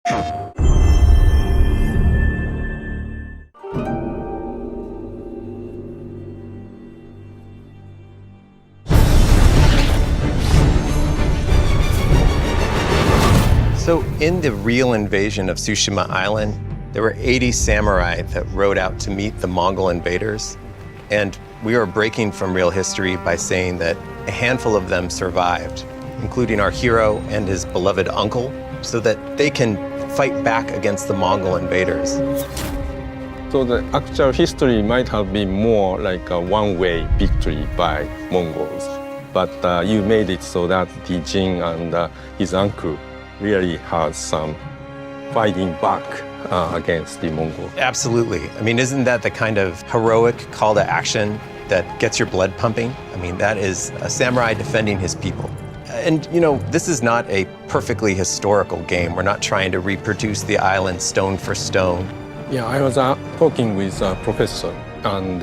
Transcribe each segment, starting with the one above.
So in the real invasion of Tsushima Island, there were 80 samurai that rode out to meet the Mongol invaders. And we are breaking from real history by saying that a handful of them survived, including our hero and his beloved uncle, so that they can fight back against the Mongol invaders. So the actual history might have been more like a one-way victory by Mongols. But you made it so that the Jin and his uncle really had some fighting back against the Mongols. Absolutely. I mean, isn't that the kind of heroic call to action that gets your blood pumping? I mean, that is a samurai defending his people. And, you know, this is not a perfectly historical game. We're not trying to reproduce the island stone for stone. Yeah, I was talking with a professor, and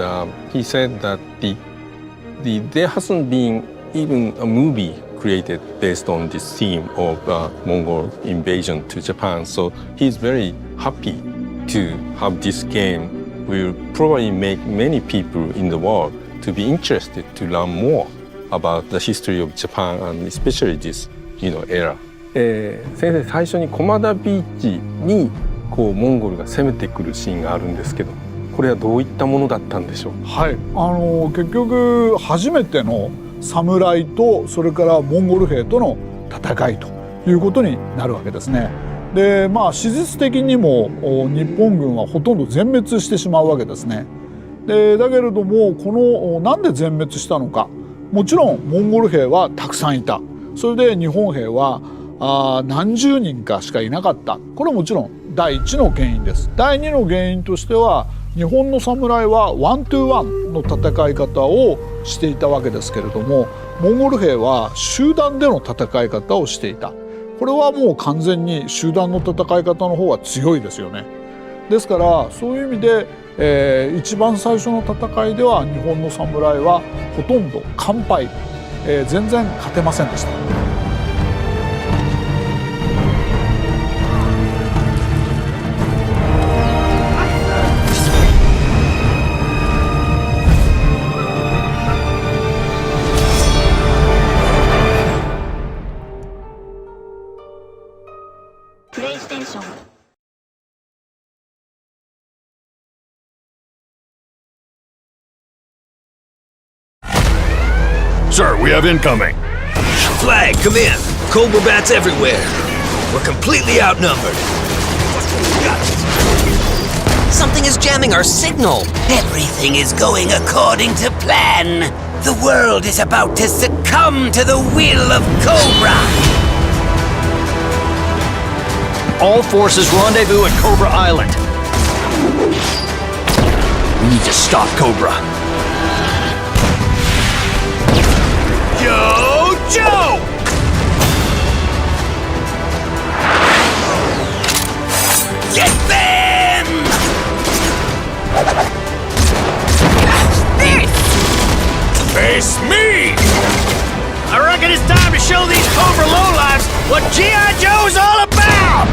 he said that there hasn't been even a movie created based on this theme of Mongol invasion to Japan. So he's very happy to have this game. Will probably make many people in the world to be interested to learn more about the history of Japan and especially this, era. 先生、最初に駒田ビーチにこうモンゴルが攻めてくるシーンがあるんですけど、これはどういったものだったんでしょう。はい、結局初めての侍とそれからモンゴル兵との戦いということになるわけですね。で、史実的にも日本軍はほとんど全滅してしまうわけですね。で、だけれどもなんで全滅したのか。もちろんモンゴル兵はたくさんいた。それで日本兵は何十人かしかいなかった。これはもちろん第一の原因です。第二の原因としては日本の侍はワントゥーワンの戦い方をしていたわけですけれども、モンゴル兵は集団での戦い方をしていた。これはもう完全に集団の戦い方の方が強いですよね。ですからそういう意味で、一番最初の戦いでは日本の侍はほとんど完敗、全然勝てませんでした。Sir, we have incoming. Flag, come in. Cobra bats everywhere. We're completely outnumbered. Something is jamming our signal. Everything is going according to plan. The world is about to succumb to the will of Cobra. All forces rendezvous at Cobra Island. We need to stop Cobra. Yo, Joe! Get them! Face me! I reckon it's time to show these Cobra lowlifes what G.I. Joe's all about!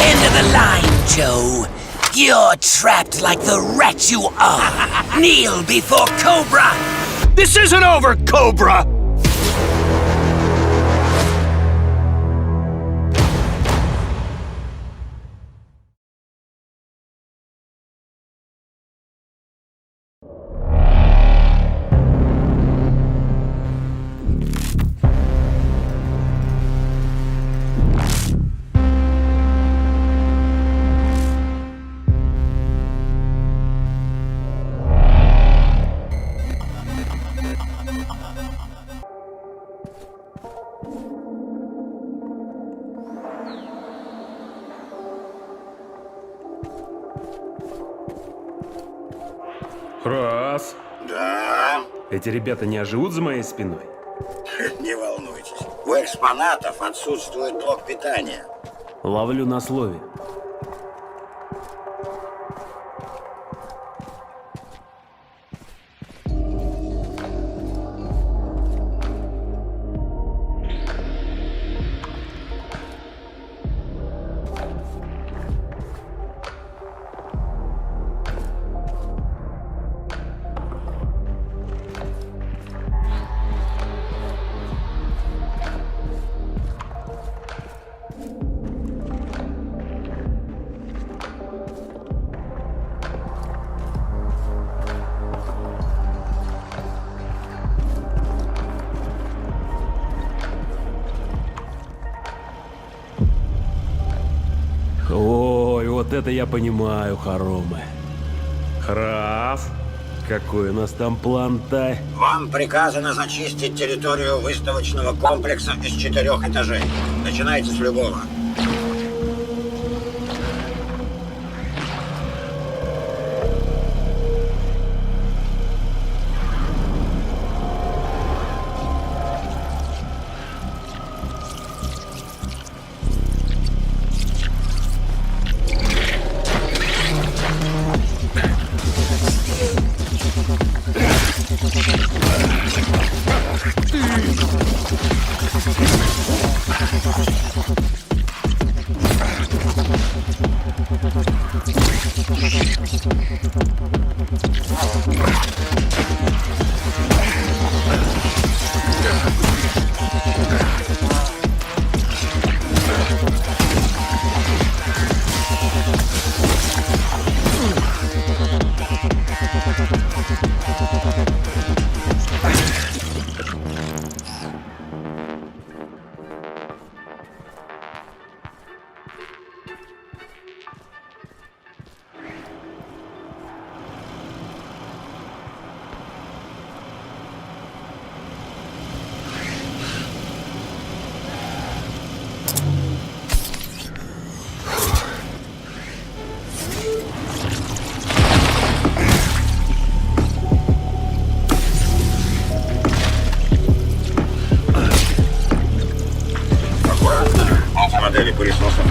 End of the line, Joe. You're trapped like the rat you are. Kneel before Cobra. This isn't over, Cobra! Раз. Да. Эти ребята не оживут за моей спиной? Не волнуйтесь. У экспонатов отсутствует блок питания. Ловлю на слове. это я понимаю, хоромы. Раз. Какой у нас там план-то? Вам приказано зачистить территорию выставочного комплекса из 4 этажей. Начинайте с любого. Модели пылесосов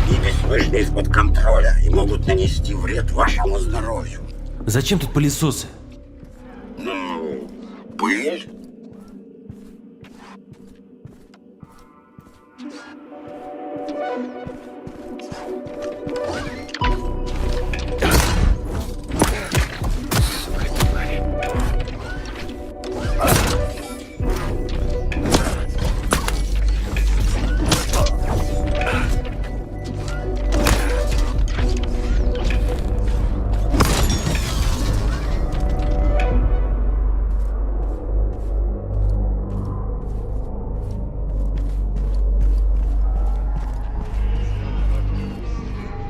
вышли из-под контроля и могут нанести вред вашему здоровью. Зачем тут пылесосы? Ну, пыль.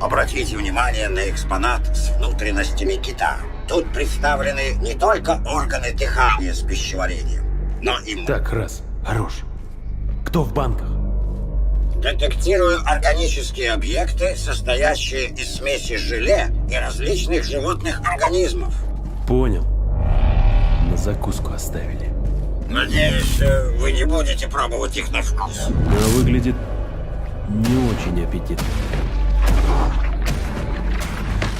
Обратите внимание на экспонат с внутренностями кита. Тут представлены не только органы дыхания с пищеварением, но и... Так, раз. Хорош. Кто в банках? Детектирую органические объекты, состоящие из смеси желе и различных животных организмов. Понял. На закуску оставили. Надеюсь, вы не будете пробовать их на вкус. Но выглядит не очень аппетитно.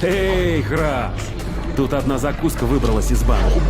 Эй, Храс! Тут одна закуска выбралась из банка.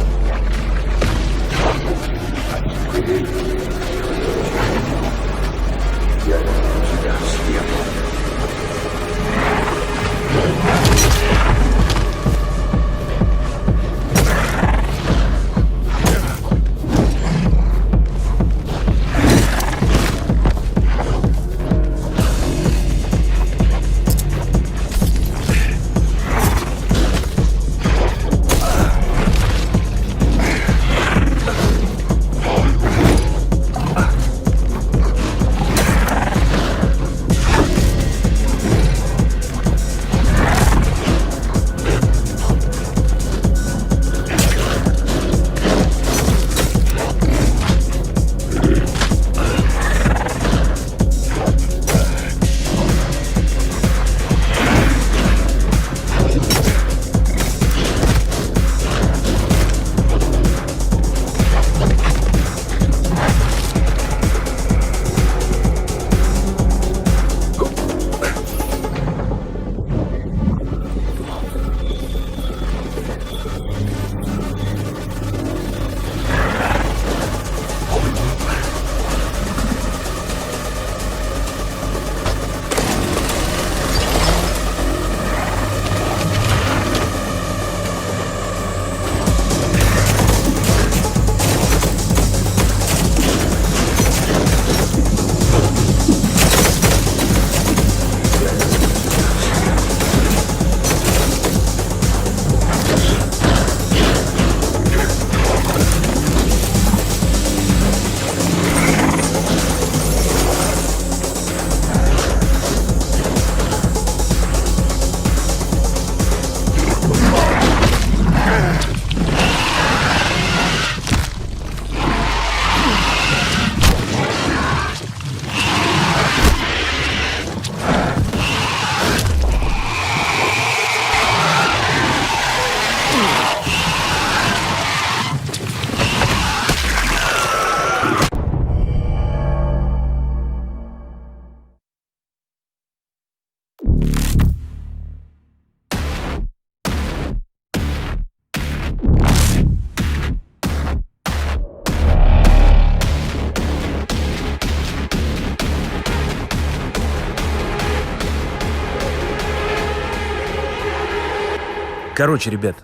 Короче, ребят,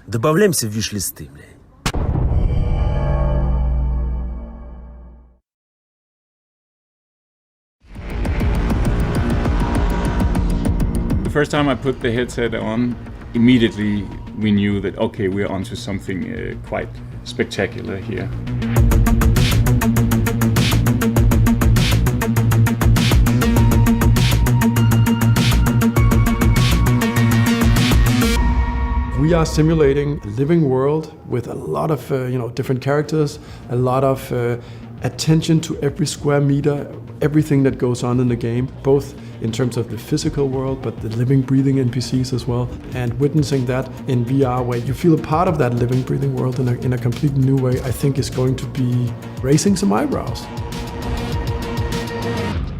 добавляемся в виш-листы, блядь. The first time I put the headset on, immediately we knew that, okay, we're onto something quite spectacular here. We are simulating a living world with a lot of different characters, a lot of attention to every square meter, everything that goes on in the game, both in terms of the physical world, but the living, breathing NPCs as well. And witnessing that in VR, where you feel a part of that living, breathing world in a completely new way, I think is going to be raising some eyebrows.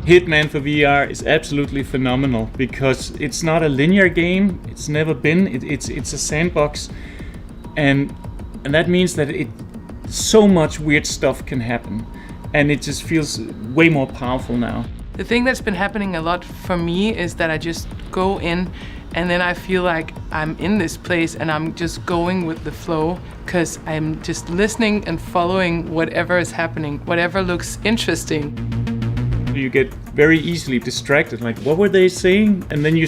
Hitman for VR is absolutely phenomenal because it's not a linear game. It's never been. It's a sandbox, and that means that so much weird stuff can happen, and it just feels way more powerful now. The thing that's been happening a lot for me is that I just go in and then I feel like I'm in this place and I'm just going with the flow because I'm just listening and following whatever is happening, whatever looks interesting. You get very easily distracted, like what were they saying? And then you're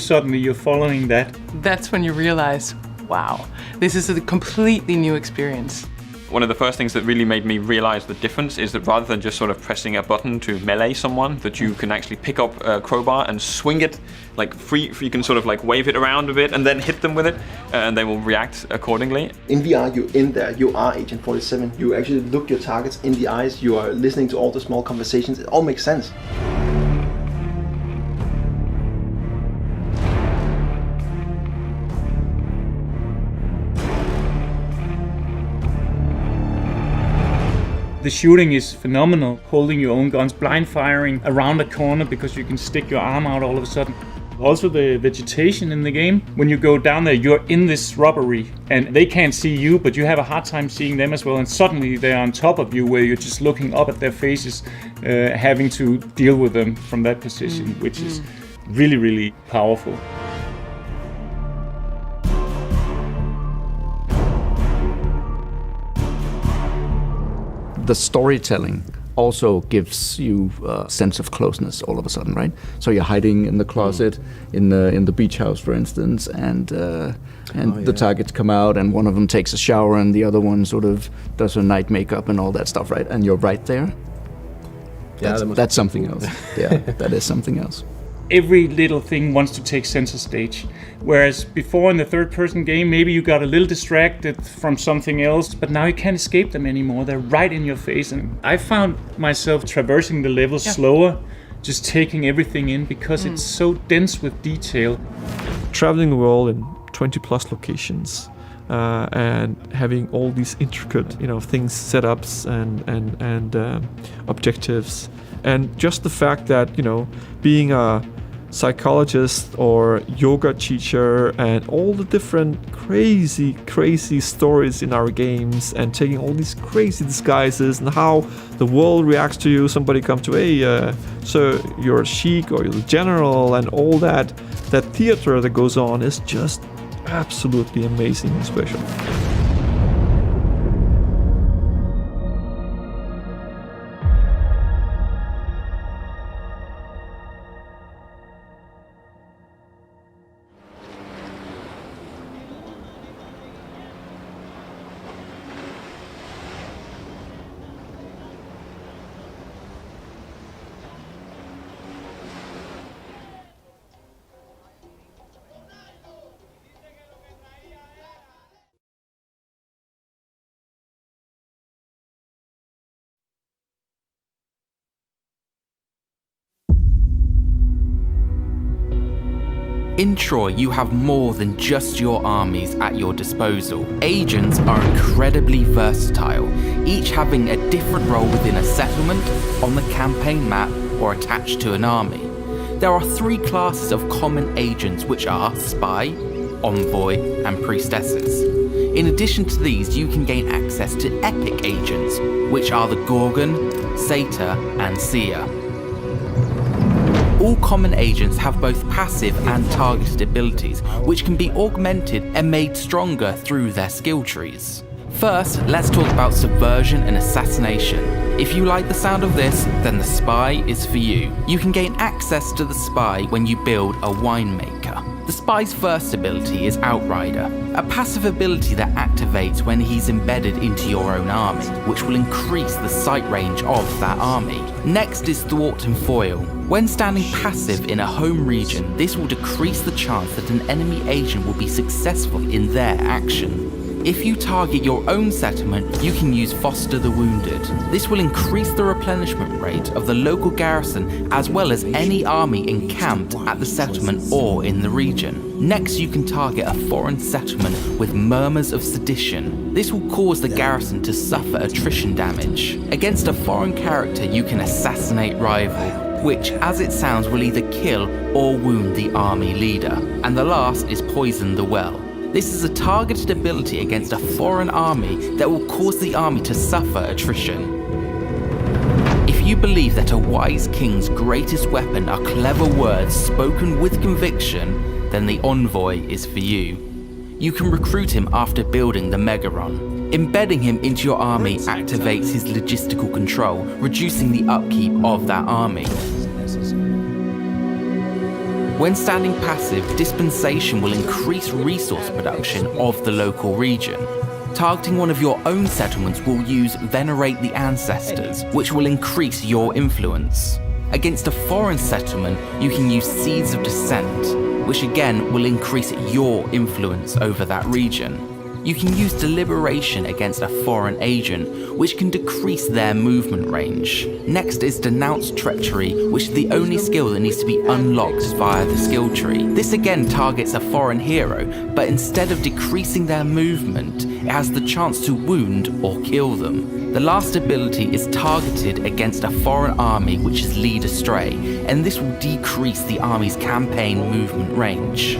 following that. That's when you realize, wow, this is a completely new experience. One of the first things that really made me realize the difference is that rather than just sort of pressing a button to melee someone, that you can actually pick up a crowbar and swing it like free. You can sort of like wave it around a bit and then hit them with it, and they will react accordingly. In VR, you're in there, you are Agent 47. You actually look your targets in the eyes, you are listening to all the small conversations. It all makes sense. The shooting is phenomenal, holding your own guns, blind firing around a corner because you can stick your arm out all of a sudden. Also the vegetation in the game, when you go down there, you're in this rubbery and they can't see you, but you have a hard time seeing them as well, and suddenly they're on top of you where you're just looking up at their faces, having to deal with them from that position, which is really, really powerful. The storytelling also gives you a sense of closeness all of a sudden, right? So you're hiding in the closet in the beach house, for instance, and the targets come out, and one of them takes a shower, and the other one sort of does her night makeup and all that stuff, right? And you're right there. That's something else. Yeah, that is something else. Every little thing wants to take center stage. Whereas before in the third-person game, maybe you got a little distracted from something else, but now you can't escape them anymore. They're right in your face. And I found myself traversing the levels slower, just taking everything in because it's so dense with detail. Traveling the world in 20 plus locations and having all these intricate, things, setups and objectives. And just the fact that, being a psychologist or yoga teacher and all the different crazy stories in our games and taking all these crazy disguises and how the world reacts to you. Somebody comes to, hey, so you're a sheik or you're the general, and all that theater that goes on is just absolutely amazing and special. In Troy, you have more than just your armies at your disposal. Agents are incredibly versatile, each having a different role within a settlement, on the campaign map, or attached to an army. There are 3 classes of common agents, which are Spy, Envoy, and Priestesses. In addition to these, you can gain access to epic agents, which are the Gorgon, SATYR, and SEER. All common agents have both passive and targeted abilities, which can be augmented and made stronger through their skill trees. First, let's talk about subversion and assassination. If you like the sound of this, then the spy is for you. You can gain access to the spy when you build a winemaker. The spy's first ability is Outrider, a passive ability that activates when he's embedded into your own army, which will increase the sight range of that army. Next is Thwart and Foil. When standing passive in a home region, this will decrease the chance that an enemy agent will be successful in their action. If you target your own settlement, you can use Foster the Wounded. This will increase the replenishment rate of the local garrison as well as any army encamped at the settlement or in the region. Next, you can target a foreign settlement with Murmurs of Sedition. This will cause the garrison to suffer attrition damage. Against a foreign character, you can Assassinate Rival, which, as it sounds, will either kill or wound the army leader. And the last is Poison the Well. This is a targeted ability against a foreign army that will cause the army to suffer attrition. If you believe that a wise king's greatest weapon are clever words spoken with conviction, then the Envoy is for you. You can recruit him after building the Megaron. Embedding him into your army activates his logistical control, reducing the upkeep of that army. When standing passive, Dispensation will increase resource production of the local region. Targeting one of your own settlements will use Venerate the Ancestors, which will increase your influence. Against a foreign settlement, you can use Seeds of Dissent, which again will increase your influence over that region. You can use Deliberation against a foreign agent, which can decrease their movement range. Next is Denounce Treachery, which is the only skill that needs to be unlocked via the skill tree. This again targets a foreign hero, but instead of decreasing their movement, it has the chance to wound or kill them. The last ability is targeted against a foreign army, which is Lead Astray, and this will decrease the army's campaign movement range.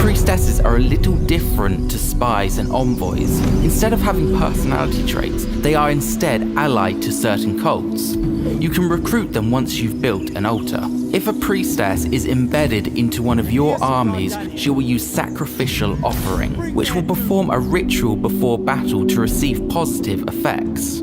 Priestesses are a little different to spies and envoys. Instead of having personality traits, they are instead allied to certain cults. You can recruit them once you've built an altar. If a priestess is embedded into one of your armies, she will use Sacrificial Offering, which will perform a ritual before battle to receive positive effects.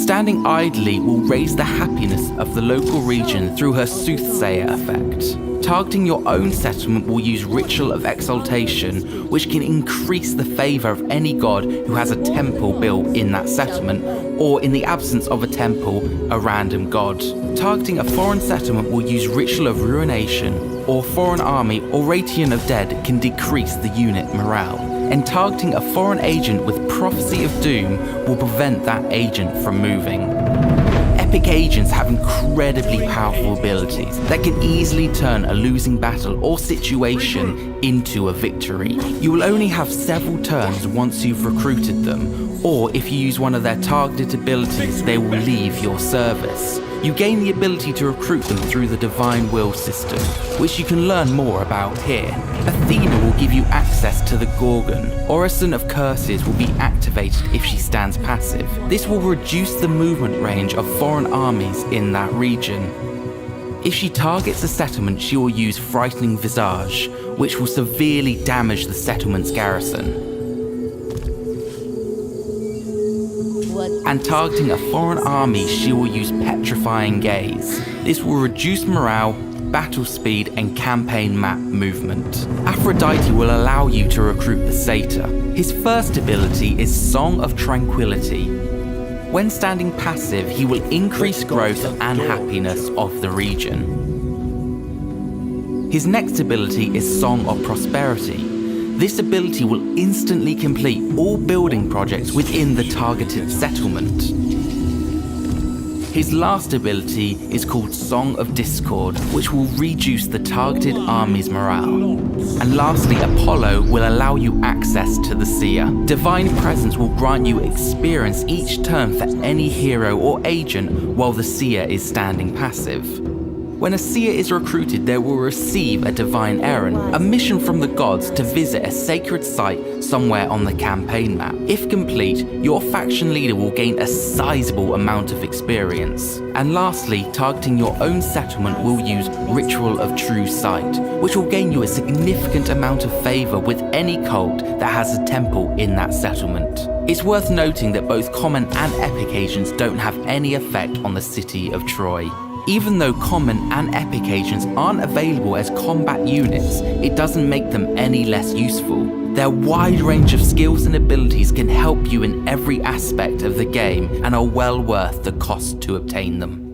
Standing idly will raise the happiness of the local region through her Soothsayer effect. Targeting your own settlement will use Ritual of Exaltation, which can increase the favor of any god who has a temple built in that settlement, or in the absence of a temple, a random god. Targeting a foreign settlement will use Ritual of Ruination, or foreign army or Radiant of Dead can decrease the unit morale. And targeting a foreign agent with Prophecy of Doom will prevent that agent from moving. Epic agents have incredibly powerful abilities that can easily turn a losing battle or situation into a victory. You will only have several turns once you've recruited them, or if you use one of their targeted abilities, they will leave your service. You gain the ability to recruit them through the Divine Will system, which you can learn more about here. Athena will give you access to the Gorgon. Orison of Curses will be activated if she stands passive. This will reduce the movement range of foreign armies in that region. If she targets a settlement, she will use Frightening Visage, which will severely damage the settlement's garrison. And targeting a foreign army, she will use Petrifying Gaze. This will reduce morale, battle speed, and campaign map movement. Aphrodite will allow you to recruit the Satyr. His first ability is Song of Tranquility. When standing passive, he will increase growth and happiness of the region. His next ability is Song of Prosperity. This ability will instantly complete all building projects within the targeted settlement. His last ability is called Song of Discord, which will reduce the targeted army's morale. And lastly, Apollo will allow you access to the Seer. Divine Presence will grant you experience each turn for any hero or agent while the Seer is standing passive. When a seer is recruited, they will receive a divine errand, a mission from the gods to visit a sacred site somewhere on the campaign map. If complete, your faction leader will gain a sizable amount of experience. And lastly, targeting your own settlement will use Ritual of True Sight, which will gain you a significant amount of favor with any cult that has a temple in that settlement. It's worth noting that both common and epic agents don't have any effect on the city of Troy. Even though common and epic agents aren't available as combat units, it doesn't make them any less useful. Their wide range of skills and abilities can help you in every aspect of the game and are well worth the cost to obtain them.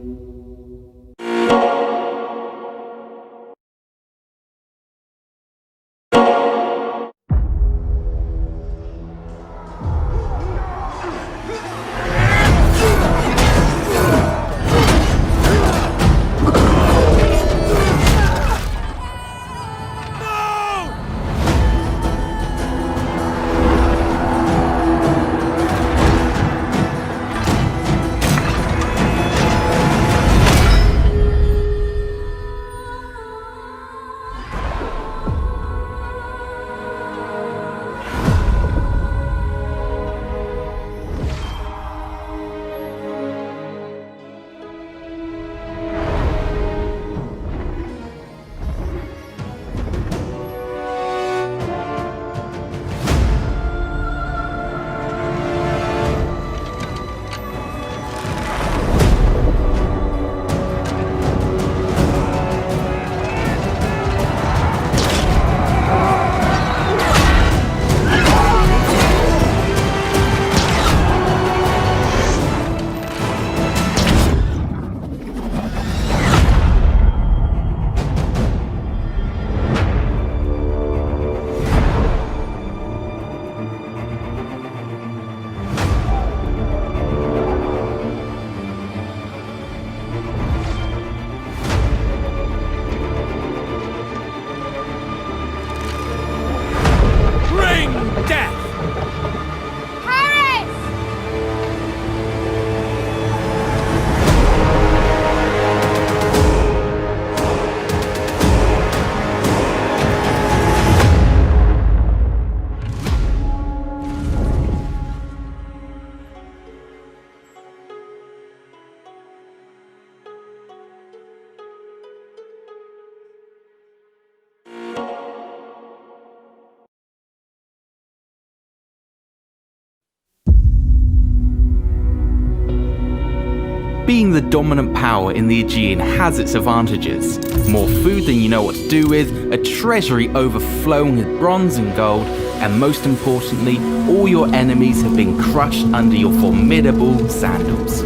Being the dominant power in the Aegean has its advantages. More food than you know what to do with, a treasury overflowing with bronze and gold, and most importantly, all your enemies have been crushed under your formidable sandals.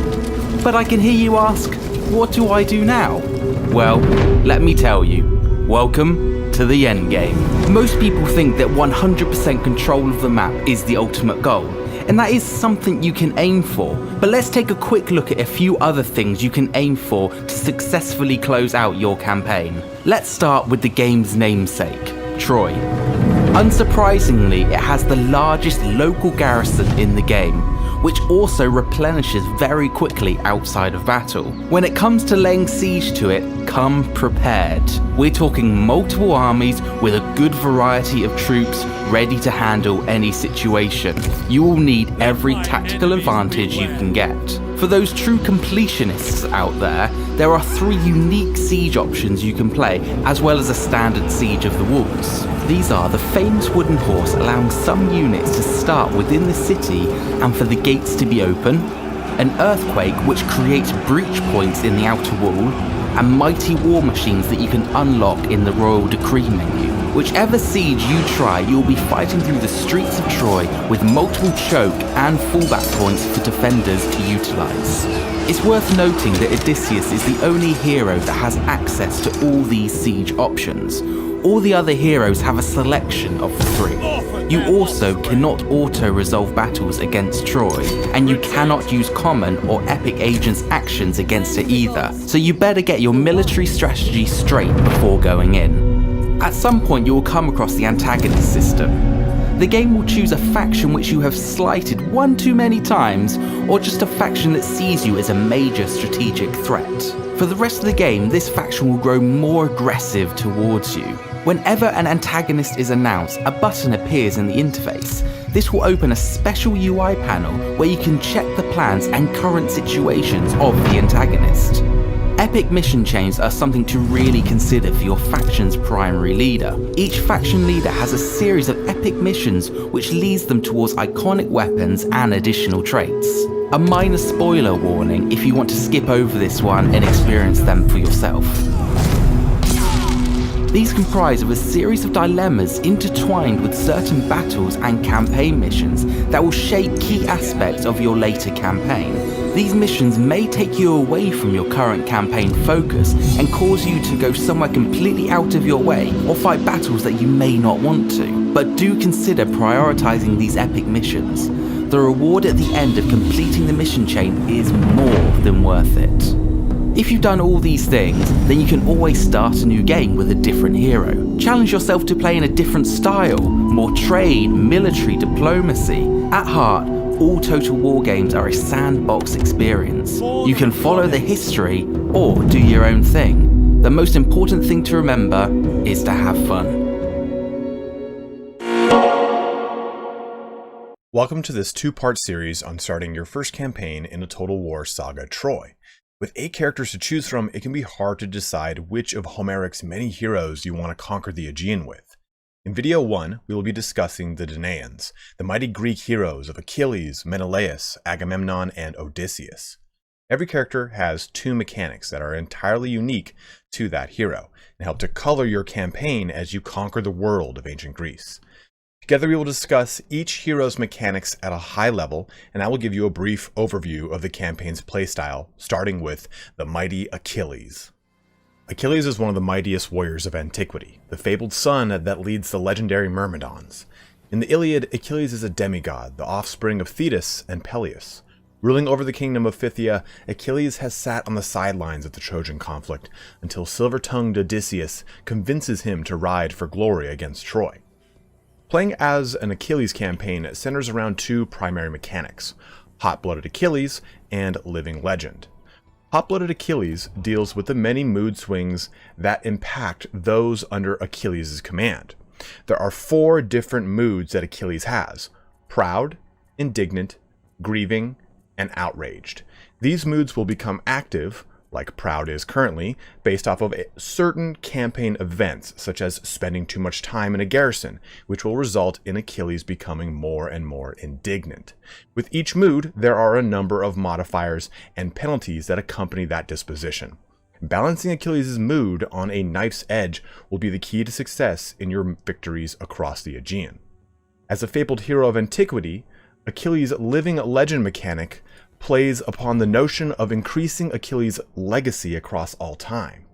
But I can hear you ask, what do I do now? Well, let me tell you. Welcome to the endgame. Most people think that 100% control of the map is the ultimate goal, and that is something you can aim for. But let's take a quick look at a few other things you can aim for to successfully close out your campaign. Let's start with the game's namesake, Troy. Unsurprisingly, it has the largest local garrison in the game, which also replenishes very quickly outside of battle. When it comes to laying siege to it, come prepared. We're talking multiple armies with a good variety of troops ready to handle any situation. You will need every tactical advantage you can get. For those true completionists out there are 3 unique siege options you can play, as well as a standard siege of the walls. These are the famous wooden horse, allowing some units to start within the city and for the gates to be open, an earthquake which creates breach points in the outer wall, and mighty war machines that you can unlock in the Royal Decree menu. Whichever siege you try, you'll be fighting through the streets of Troy with multiple choke and fallback points for defenders to utilize. It's worth noting that Odysseus is the only hero that has access to all these siege options. All the other heroes have a selection of the 3. You also cannot auto-resolve battles against Troy, and you cannot use common or epic agents' actions against it either, so you better get your military strategy straight before going in. At some point you will come across the antagonist system. The game will choose a faction which you have slighted one too many times, or just a faction that sees you as a major strategic threat. For the rest of the game, this faction will grow more aggressive towards you. Whenever an antagonist is announced, a button appears in the interface. This will open a special UI panel where you can check the plans and current situations of the antagonist. Epic mission chains are something to really consider for your faction's primary leader. Each faction leader has a series of epic missions which leads them towards iconic weapons and additional traits. A minor spoiler warning if you want to skip over this one and experience them for yourself. These comprise of a series of dilemmas intertwined with certain battles and campaign missions that will shape key aspects of your later campaign. These missions may take you away from your current campaign focus and cause you to go somewhere completely out of your way or fight battles that you may not want to. But do consider prioritizing these epic missions. The reward at the end of completing the mission chain is more than worth it. If you've done all these things, then you can always start a new game with a different hero. Challenge yourself to play in a different style, more trade, military, diplomacy. At heart, all Total War games are a sandbox experience. You can follow the history or do your own thing. The most important thing to remember is to have fun. Welcome to this two-part series on starting your first campaign in a Total War saga Troy. With 8 characters to choose from, it can be hard to decide which of Homeric's many heroes you want to conquer the Aegean with. In video 1, we will be discussing the Danaans, the mighty Greek heroes of Achilles, Menelaus, Agamemnon, and Odysseus. Every character has 2 mechanics that are entirely unique to that hero, and help to color your campaign as you conquer the world of ancient Greece. Together we will discuss each hero's mechanics at a high level, and I will give you a brief overview of the campaign's playstyle, starting with the mighty Achilles. Achilles is one of the mightiest warriors of antiquity, the fabled son that leads the legendary Myrmidons. In the Iliad, Achilles is a demigod, the offspring of Thetis and Peleus. Ruling over the kingdom of Phthia, Achilles has sat on the sidelines of the Trojan conflict until silver-tongued Odysseus convinces him to ride for glory against Troy. Playing as an Achilles campaign centers around 2 primary mechanics, Hot-Blooded Achilles and Living Legend. Hot-Blooded Achilles deals with the many mood swings that impact those under Achilles' command. There are 4 different moods that Achilles has: proud, indignant, grieving, and outraged. These moods will become active, like proud is currently, based off of certain campaign events, such as spending too much time in a garrison, which will result in Achilles becoming more and more indignant. With each mood, there are a number of modifiers and penalties that accompany that disposition. Balancing Achilles' mood on a knife's edge will be the key to success in your victories across the Aegean. As a fabled hero of antiquity, Achilles' living legend mechanic plays upon the notion of increasing Achilles' legacy across all time.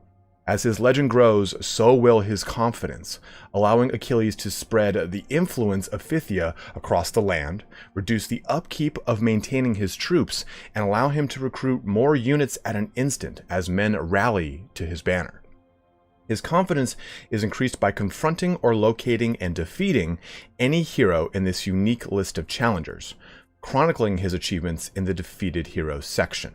As his legend grows, so will his confidence, allowing Achilles to spread the influence of Phthia across the land, reduce the upkeep of maintaining his troops, and allow him to recruit more units at an instant as men rally to his banner. His confidence is increased by confronting or locating and defeating any hero in this unique list of challengers, chronicling his achievements in the Defeated Heroes section.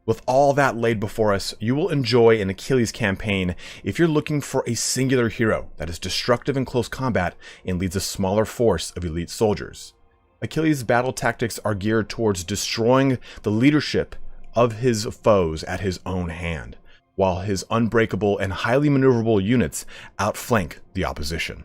With all that laid before us, you will enjoy an Achilles campaign if you're looking for a singular hero that is destructive in close combat and leads a smaller force of elite soldiers. Achilles' battle tactics are geared towards destroying the leadership of his foes at his own hand, while his unbreakable and highly maneuverable units outflank the opposition.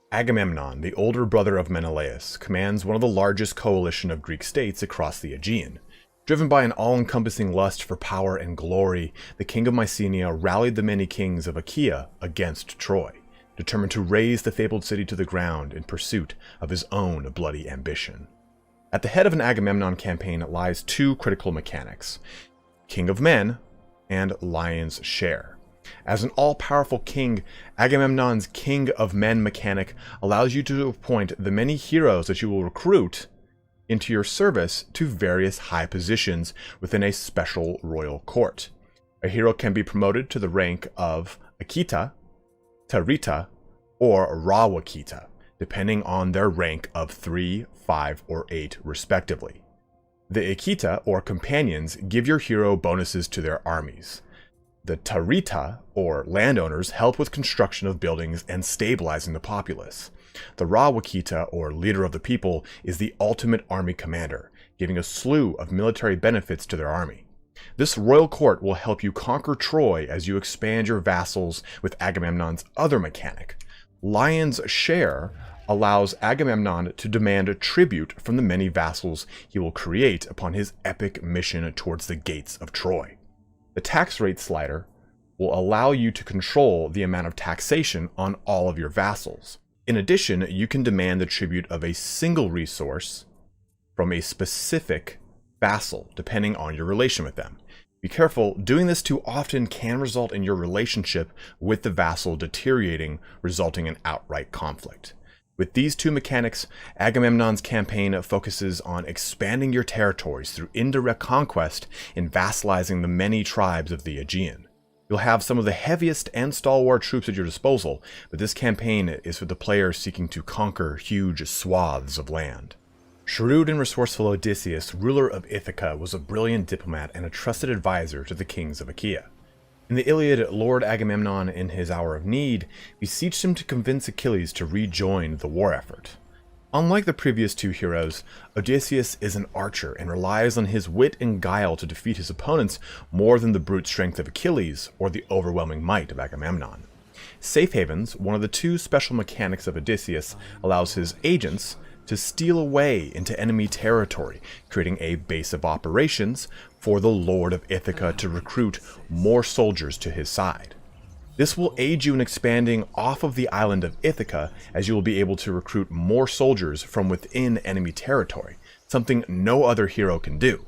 Agamemnon, the older brother of Menelaus, commands one of the largest coalition of Greek states across the Aegean. Driven by an all-encompassing lust for power and glory, the king of Mycenae rallied the many kings of Achaea against Troy, determined to raze the fabled city to the ground in pursuit of his own bloody ambition. At the head of an Agamemnon campaign lies 2 critical mechanics: King of Men and Lion's Share. As an all-powerful king, Agamemnon's King of Men mechanic allows you to appoint the many heroes that you will recruit into your service to various high positions within a special royal court. A hero can be promoted to the rank of Akita, Tarita, or Rawakita, depending on their rank of 3, 5, or 8 respectively. The Ikita, or companions, give your hero bonuses to their armies. The Tarita, or landowners, help with construction of buildings and stabilizing the populace. The Rawakita, or leader of the people, is the ultimate army commander, giving a slew of military benefits to their army. This royal court will help you conquer Troy as you expand your vassals with Agamemnon's other mechanic. Lion's Share allows Agamemnon to demand a tribute from the many vassals he will create upon his epic mission towards the gates of Troy. The tax rate slider will allow you to control the amount of taxation on all of your vassals. In addition, you can demand the tribute of a single resource from a specific vassal, depending on your relation with them. Be careful, doing this too often can result in your relationship with the vassal deteriorating, resulting in outright conflict. With these two mechanics, Agamemnon's campaign focuses on expanding your territories through indirect conquest and vassalizing the many tribes of the Aegean. You'll have some of the heaviest and stalwart troops at your disposal, but this campaign is for the player seeking to conquer huge swaths of land. Shrewd and resourceful Odysseus, ruler of Ithaca, was a brilliant diplomat and a trusted advisor to the kings of Achaea. In the Iliad, Lord Agamemnon, in his hour of need, beseeched him to convince Achilles to rejoin the war effort. Unlike the previous two heroes, Odysseus is an archer and relies on his wit and guile to defeat his opponents more than the brute strength of Achilles or the overwhelming might of Agamemnon. Safe havens, one of the two special mechanics of Odysseus, allows his agents to steal away into enemy territory, creating a base of operations for the Lord of Ithaca to recruit more soldiers to his side. This will aid you in expanding off of the island of Ithaca, as you will be able to recruit more soldiers from within enemy territory, something no other hero can do.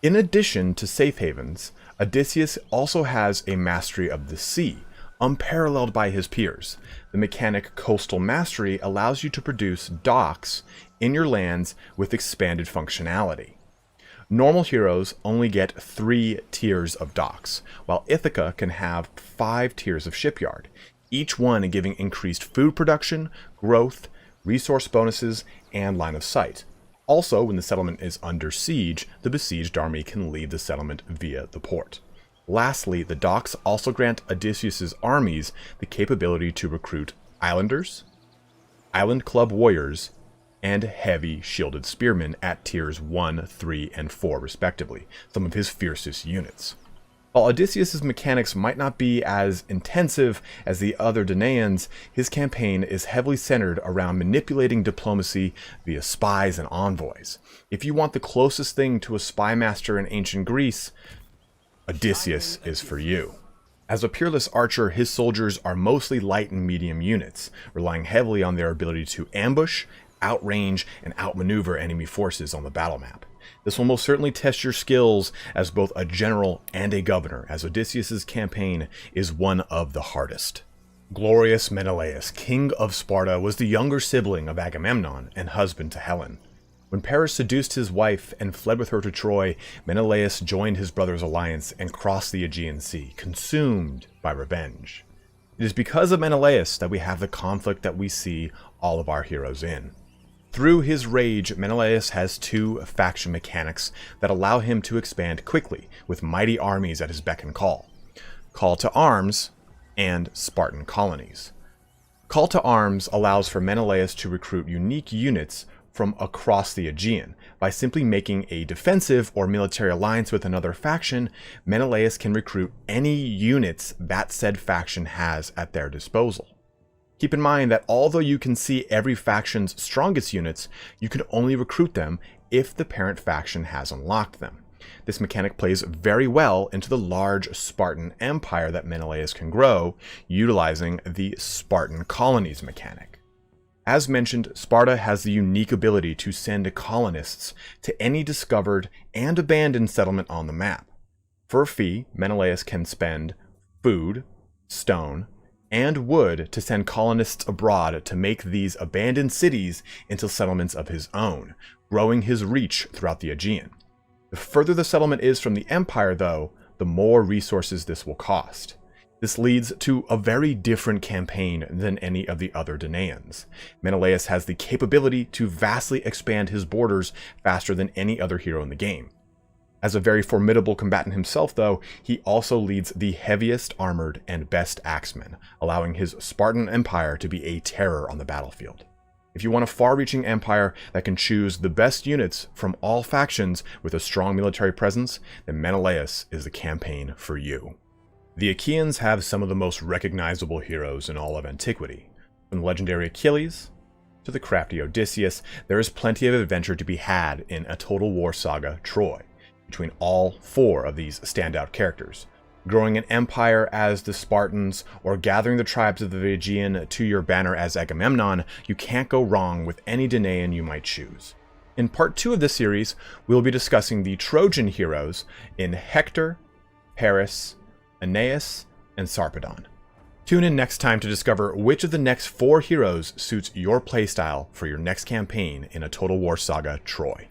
In addition to safe havens, Odysseus also has a mastery of the sea, unparalleled by his peers. The mechanic Coastal Mastery allows you to produce docks in your lands with expanded functionality. Normal heroes only get 3 tiers of docks, while Ithaca can have 5 tiers of shipyard, each one giving increased food production, growth, resource bonuses, and line of sight. Also, when the settlement is under siege, the besieged army can leave the settlement via the port. Lastly, the docks also grant Odysseus' armies the capability to recruit islanders, island club warriors, and heavy shielded spearmen at tiers 1, 3, and 4 respectively, some of his fiercest units. While Odysseus' mechanics might not be as intensive as the other Danaans, his campaign is heavily centered around manipulating diplomacy via spies and envoys. If you want the closest thing to a spy master in ancient Greece, Odysseus is for you. As a peerless archer, his soldiers are mostly light and medium units, relying heavily on their ability to ambush, outrange, and outmaneuver enemy forces on the battle map. This will most certainly test your skills as both a general and a governor, as Odysseus' campaign is one of the hardest. Glorious Menelaus, king of Sparta, was the younger sibling of Agamemnon and husband to Helen. When Paris seduced his wife and fled with her to Troy, Menelaus joined his brother's alliance and crossed the Aegean Sea, consumed by revenge. It is because of Menelaus that we have the conflict that we see all of our heroes in. Through his rage, Menelaus has 2 faction mechanics that allow him to expand quickly with mighty armies at his beck and call. Call to Arms and Spartan Colonies. Call to Arms allows for Menelaus to recruit unique units from across the Aegean. By simply making a defensive or military alliance with another faction, Menelaus can recruit any units that said faction has at their disposal. Keep in mind that although you can see every faction's strongest units, you can only recruit them if the parent faction has unlocked them. This mechanic plays very well into the large Spartan empire that Menelaus can grow, utilizing the Spartan Colonies mechanic. As mentioned, Sparta has the unique ability to send colonists to any discovered and abandoned settlement on the map. For a fee, Menelaus can spend food, stone, and wood to send colonists abroad to make these abandoned cities into settlements of his own, growing his reach throughout the Aegean. The further the settlement is from the empire, though, the more resources this will cost. This leads to a very different campaign than any of the other Danaans. Menelaus has the capability to vastly expand his borders faster than any other hero in the game. As a very formidable combatant himself, though, he also leads the heaviest armored and best axemen, allowing his Spartan empire to be a terror on the battlefield. If you want a far-reaching empire that can choose the best units from all factions with a strong military presence, then Menelaus is the campaign for you. The Achaeans have some of the most recognizable heroes in all of antiquity. From the legendary Achilles to the crafty Odysseus, there is plenty of adventure to be had in a Total War saga Troy, between all four of these standout characters. Growing an empire as the Spartans, or gathering the tribes of the Aegean to your banner as Agamemnon, you can't go wrong with any Danaan you might choose. In part 2 of this series, we'll be discussing the Trojan heroes in Hector, Paris, Aeneas, and Sarpedon. Tune in next time to discover which of the next 4 heroes suits your playstyle for your next campaign in a Total War saga Troy.